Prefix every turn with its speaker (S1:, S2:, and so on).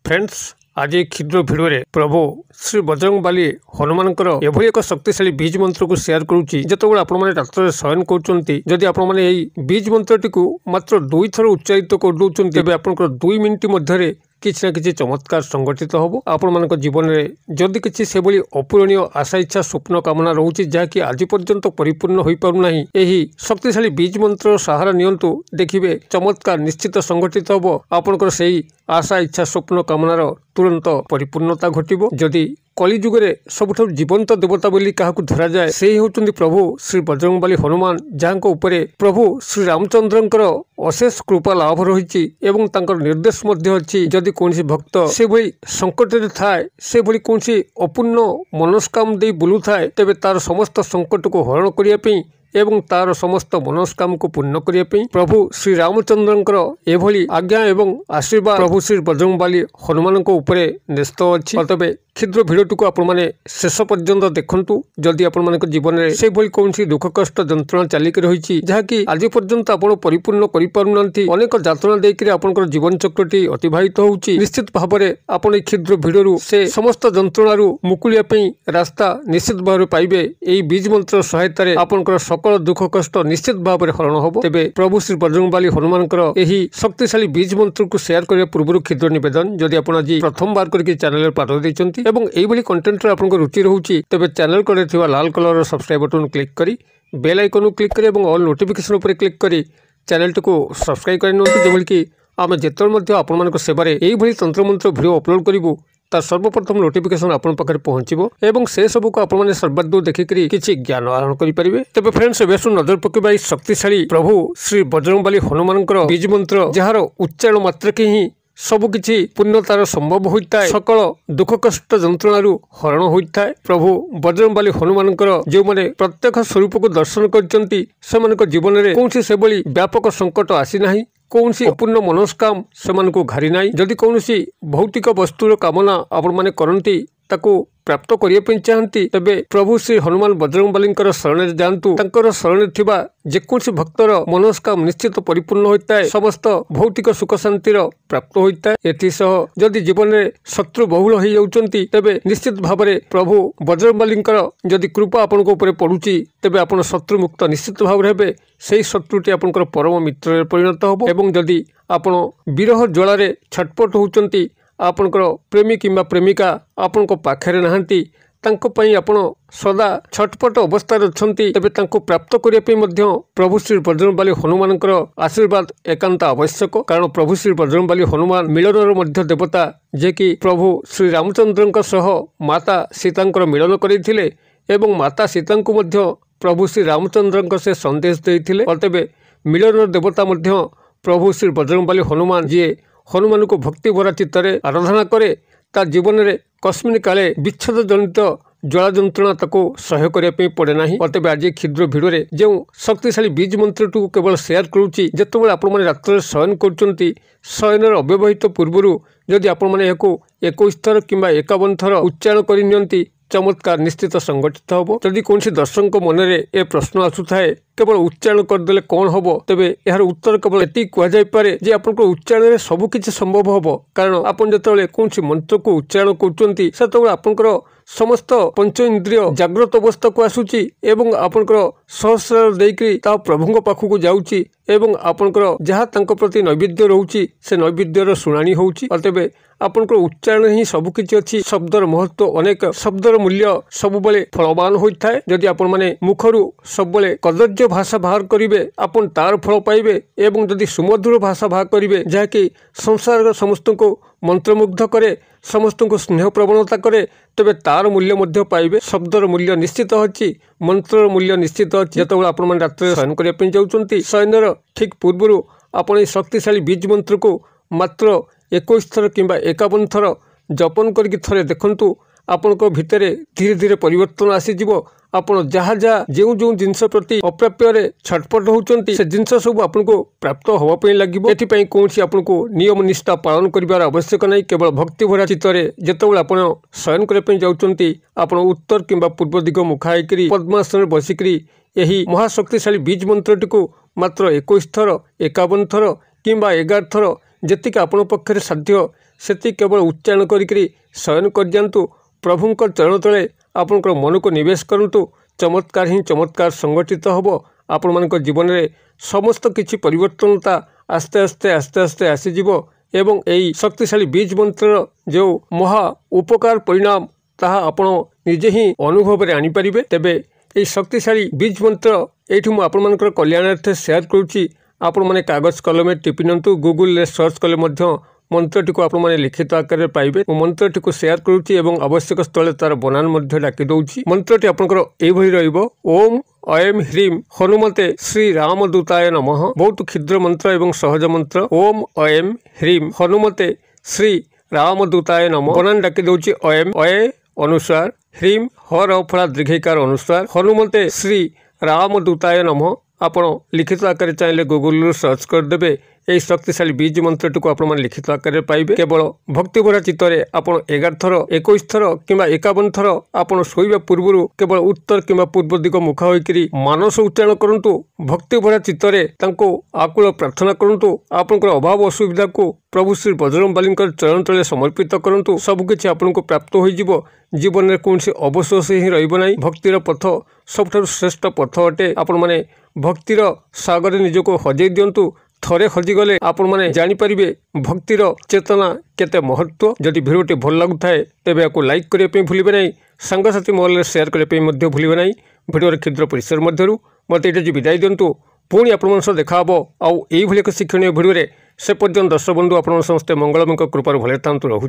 S1: Friends आज क्षुद्र video रे प्रभु श्री बजरंगबली हनुमान एभली एक शक्तिशाली बीज मंत्र को शेयर करुच्ची जितेबाला आपण रात्र शयन करुँच आपने बीज मंत्रटी को मात्र 2 थर उच्चारित करदे तेज आप 2 मिनिट मध्य किसी ना कि चमत्कार संगठित हम आपण जीवन में जदि किसी से भली अपूरणीय आशा इच्छा स्वप्न कामना रोचे जहाँकि आज पर्यंत परिपूर्ण हो पारना यही शक्तिशाली बीज मंत्र सहारा नियंतु देखिए चमत्कार निश्चित संगठित हम आपणकर से आशा इच्छा स्वप्न कामनार तुरंत परिपूर्णता घटव जदि कलिजुगे सबुठ जीवंत देवता बोली क्या धरा जाए से ही होचुंदी प्रभु श्री बजरंगबली हनुमान जहाँ उपरे प्रभु श्री रामचंद्रंकर अशेष कृपा लाभ रही निर्देश अच्छी जदि कौन भक्त से भली संकट थाए से भली कौन अपूर्ण मनस्काम दे बुलू थाए तेबे तार समस्त संकट को हरण करने एवं तार समस्त मनस्काम को पूर्ण करने प्रभु श्री रामचंद्रंकर एभली आज्ञा एवं आशीर्वाद प्रभु श्री बजरंगबली हनुमान उपरे न्यस्त अच्छी तबे क्षुद्र भिडियोटी को आपने शेष पर्यंत देखु जदि आपण जीवन में से भली कौन दुख कष्ट जंत्रणा चलिक रही जहाँकि आज पर्यंत आप परिपूर्ण करना अनेक जातना देकर आपंकर जीवन चक्रटी अतिबाहित होउची निश्चित भाव में आप क्षुद्र भिडियो से समस्त जंत्रणु मुकुलिया रास्ता निश्चित भाव में पाइबे यही बीज मंत्र सहायतार आपंकर सकल दुख कष्ट निश्चित भाव में हरण हम तेज प्रभु श्री बजरंगबली हनुमान यही शक्तिशाली बीज मंत्र को शेयर करने पूर्व क्षुद्र निवेदन जदि आप आज प्रथम बार करके चैनल पाद देते एवं एभली कंटेंट आपको रुचि रोचे तेज चैनल कड़े लाल कलर सब्सक्राइब बटन क्लिक करी बेल आइकन क्लिक करी और ऑल नोटिफिकेशन उपर क्लिक करी चैनल को सब्सक्राइब कर कि आम जिते आपण सेवार यही तंत्र मंत्र भिडियो अपलोड करूँ तार सर्वप्रथम नोटिफिकेशन आपण पाखे पहुंचो एवं से सब को आपने सर्वादू देखिकी किसी ज्ञान आहरण करेंगे तेज फ्रेंड्स एवं नजर पकड़ा शक्तिशाली प्रभु श्री बजरंगबली हनुमान बीज मंत्र जार उच्चारण मात्रक ही सबकि पूर्णतार संभव होता है सकल दुख कष्ट जंत्रणु हरण होता है प्रभु बजरंगबली हनुमान जो मैंने प्रत्यक्ष स्वरूप को दर्शन कर जीवन में कौन से भली व्यापक संकट आसी ना कौन अपूर्ण मनस्काम से घारी ना जदि कौन भौतिक वस्तुर कामना आपण मैंने करती ताको प्राप्त करने चाहती तेबे प्रभु श्री हनुमान बजरंगबली शरण जातु शरण थिबा जेकोसी भक्तर मनस्काम निश्चित परिपूर्ण होता है समस्त भौतिक सुख शांतिर प्राप्त होता है एथिसह जदि जीवन में शत्रु बहुल हो जाउचंती तेबे निश्चित भाव में प्रभु बजरंगबली जदि कृपा आपण ऊपर पड़ुची तेबे आपण शत्रु मुक्त निश्चित भाव में हेबे से शत्रुटी आपणकर परम मित्र परिणत होबो एवं जदि आपण विरह ज्वालारे छटपट होउचंती आपणकर प्रेमी किंबा प्रेमिका आपण पाखरे नहांती आपण सदा छटपट अवस्था अच्छी तेज प्राप्त करने प्रभु श्री बजरंगबली हनुमान आशीर्वाद एकांत आवश्यक कारण प्रभु श्री बजरंगबली हनुमान मिलनर देवता जे कि प्रभु श्री रामचंद्र सह माता सीता मिलन करते एवं माता सीता को प्रभु श्री रामचंद्र से संदेश देते तेज मिलनर देवता प्रभु श्री बजरंगबली हनुमान जी हनुमान को भक्ति भरा चित्तरे आराधना करे ता जीवन में कस्मिन काले विच्छेद जनित ज्वाला जंत्रणा ताको सह्य करने पड़े ना और तेज आज क्षुद्र भिडियो जो शक्तिशाली बीज मंत्र को केवल शेयर करुच्ची जितेबाला आपण रात्र शयन कर शयनर अव्यवहित पूर्वर जदि आपण 21 थर कि 51 थर उच्चारण करनी चमत्कार निश्चित संगठित हम जदि कौन दर्शक मन में ए प्रश्न आसुए केवल उच्चारण करदे कौन हम तेरे यार उत्तर केवल एति कहुपे जे आप उच्चारण में सबकि संभव हम कारण आपन जो कौन मंत्र को उच्चारण कर आपंकर समस्त पंच इंद्रिय जाग्रत अवस्था को आसूची एवं आपंकर सहस्र देकर प्रभु पाखक जाऊँगी एवं आपंकर जहाँ प्रति नैवेद्य रोचे से नैवेद्यर शुणाणी होउची तेबे आपंकर उच्चारण ही सबकि अच्छी शब्दर महत्व अनेक शब्दर मूल्य सबुबले फलवान होता है जदि आपण माने मुखरु सबले कदर्य भाषा बाहर करेंगे आपन तार फल पाइबे एवं जदि सुमधुर भाषा बाहर करेंगे जहाँकि संसार समस्त को मंत्रमुग्ध करे समस्त को स्नेह प्रवणता करे तेबे तार मूल्य पाइबे शब्दर मूल्य निश्चित अच्छी मंत्र मूल्य निश्चित अच्छी जितेबाला आपण रात्र शयन करने जाउचंती शयनर ठीक पूर्व आपण शक्तिशाली बीज मंत्र को मात्र 21 थर कि 51 थर जपन करके थरे देखंतु आपण भितर धीरे धीरे परिवर्तन आसीजिव आपण जहाँ जहाँ जो जो जिनस प्रति अप्राप्य छटपट होती से जिनस सब आपको प्राप्त होगापी लगे एपाई कौन आपको नियम निष्ठा पालन कर आवश्यक नहीं केवल भक्ति भरा चित्तरे जितेबाला आप शयन करने जाउचंती आपण उत्तर किंबा पूर्व दिग मुखा होकर पद्मासन बसिक यही महाशक्तिशाली बीज मंत्रटी को मात्र 21 थर 51 थर कि 11 थर जेतिक आपण पक्षरे साध्य सेति केवल उच्चारण करिकरी शयन कर दियंतु। प्रभुंकर चरण तले आपनकर मन को निवेश करंतु। चमत्कार ही चमत्कार संगठित हबो। आपण मानक जीवन में समस्त किछि परिवर्तनता आस्ते आस्ते आस्ते आस्ते आसीजिवो एवं एई शक्तिशाली बीज मंत्र जो महा उपकार परिणाम ताहा आपण निजे ही अनुभव रे आनी परिबे। तेबे एई शक्तिशाली बीज मंत्र एठु मु आपण मानकर कल्याणार्थे शेयर करूची। आपण माने कागज कलम टिपि नंतु। गूगल रे सर्च कले मध्य मंत्रटी को आपण माने लिखित आकार रे पाइबे। मंत्रटी को शेयर करूची एवं आवश्यक स्थले तार बनान मध्य डाकी दउची। मंत्रटी आपनकर एई भली रहइबो। ओम ऐं ह्रीं हनुमते श्री रामदूताय नमः। बहुत क्षुद्र मंत्र एवं सहज मंत्र। ओम ऐं ह्रीं हनुमते श्री रामदूताय नमः। बनान डाकी दउची ऐं ऐ अनुसार ह्रीं हर फला दीर्घिकार अनुसार हनुमते श्री रामदूताय नमः। आपण लिखित आकार चाहिए गूगल सर्च करदे। यही शक्तिशाली बीज मंत्रटी को आपण लिखित आकार पाइबे। केवल भक्ति भरा चित्तरे आपण 11 थर 21 थर किंबा 51 थर आपण शोइबा पूर्व केवल उत्तर किंबा पूर्व दिग मुख होइकरी मानस उच्चारण करंतु। भक्ति भरा चित्तरे तांको आकुल प्रार्थना करंतु। आपनकर अभाव असुविधा को प्रभु श्री बजरंगबली चरण तले समर्पित करंतु। सबकिछि आपनको प्राप्त होइजिवो। जीवन में कौन अवशोष ही रहिबो नाही। भक्तिर पथ सबठारु श्रेष्ठ पथ अटे। आपण माने भक्तिर सागर निजको हजै दियंतु। थरे हजिगले आपण माने जानी परिबे भक्तिर चेतना केते महत्व। जदि भिडियोटी भल लागुथाए तेबे याको लाइक करिया पे भूलिबे नाही। सांगसाथी मोबाइल शेयर करिया पे मध्य भूलिबे नाही। भिडियोर क्षुद्र परिसर मध्यरु मते एटा विदाय दियंतु। पुणी आपण सह देखा हबो आउ एई भली एक शिक्षणीय भिडियो रे। से पर्यंत दर्शक बंधु आपण समस्त मंगलमय कृपार भले थांतु रहु।